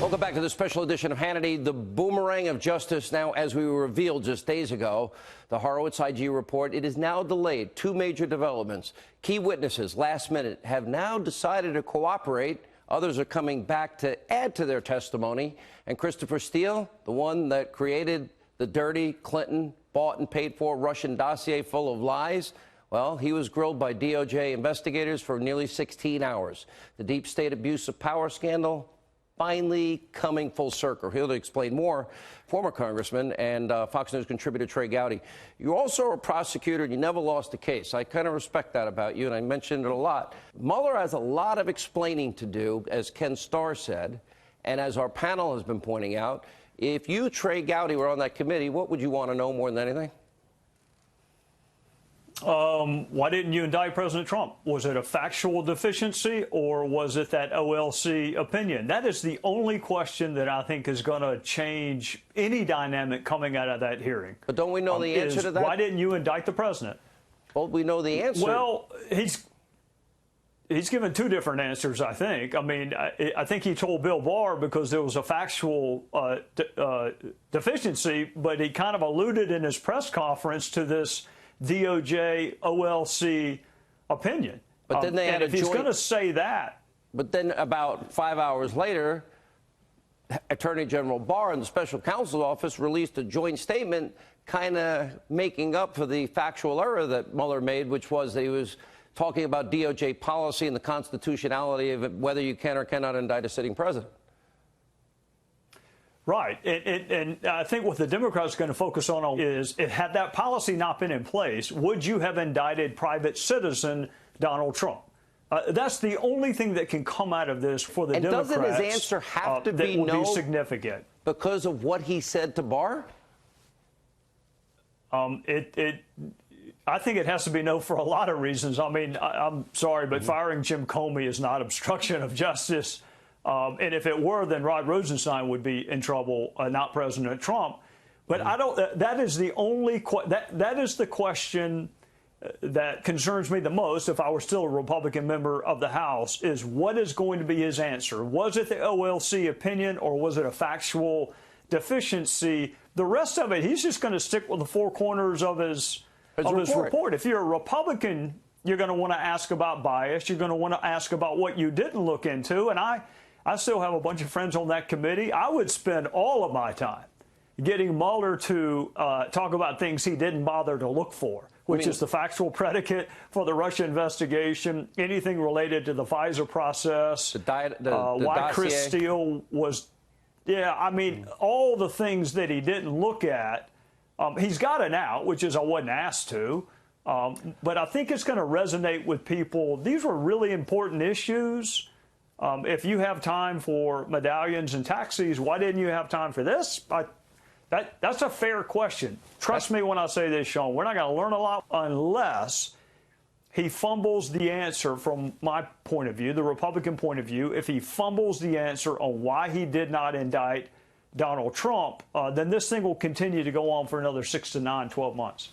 Welcome back to the special edition of Hannity. The boomerang of justice now, as we were revealed just days ago, the Horowitz IG report, it is now delayed. Two major developments. Key witnesses, last minute, have now decided to cooperate. Others are coming back to add to their testimony. And Christopher Steele, the one that created the dirty Clinton bought and paid for Russian dossier full of lies, well, he was grilled by DOJ investigators for nearly 16 hours. The deep state abuse of power scandal finally coming full circle. Here to explain more, former Congressman and Fox News contributor Trey Gowdy. You're also a prosecutor and you never lost a case. I kind of respect that about you, and I mentioned it a lot. Mueller has a lot of explaining to do, as Ken Starr said, and as our panel has been pointing out. If you, Trey Gowdy, were on that committee, what would you want to know more than anything? Why didn't you indict President Trump? Was it a factual deficiency or was it that OLC opinion? That is the only question that I think is going to change any dynamic coming out of that hearing. But don't we know the answer to that? Why didn't you indict the president? Well, we know the answer. Well, he's given two different answers, I think. I mean, I think he told Bill Barr because there was a factual deficiency, but he kind of alluded in his press conference to this DOJ OLC opinion. But then they had if he's going to say that. But then about 5 hours later, Attorney General Barr and the special counsel's office released a joint statement kind of making up for the factual error that Mueller made, which was that he was talking about DOJ policy and the constitutionality of whether you can or cannot indict a sitting president. Right. And I think what the Democrats are going to focus on is, had that policy not been in place, would you have indicted private citizen Donald Trump? That's the only thing that can come out of this for the Democrats. And doesn't his answer have to be no? Be significant because of what he said to Barr? I think it has to be no for a lot of reasons. I mean, I'm sorry, but firing Jim Comey is not obstruction of justice. And if it were, then Rod Rosenstein would be in trouble, not President Trump. But I don't. That is the only that is the question that concerns me the most. If I were still a Republican member of the House, is what is going to be his answer? Was it the OLC opinion or was it a factual deficiency? The rest of it, he's just going to stick with the four corners of his report. If you're a Republican, you're going to want to ask about bias. You're going to want to ask about what you didn't look into. And I still have a bunch of friends on that committee. I would spend all of my time getting Mueller to talk about things he didn't bother to look for, which is the factual predicate for the Russia investigation, anything related to the Pfizer process, why Chris Steele was, all the things that he didn't look at. He's got an out, which is I wasn't asked to. But I think it's going to resonate with people. These were really important issues. If you have time for medallions and taxis, why didn't you have time for this? That's a fair question. Trust me when I say this, Sean. We're not going to learn a lot unless he fumbles the answer from my point of view, the Republican point of view. If he fumbles the answer on why he did not indict Donald Trump, then this thing will continue to go on for another 6 to 9, 12 months.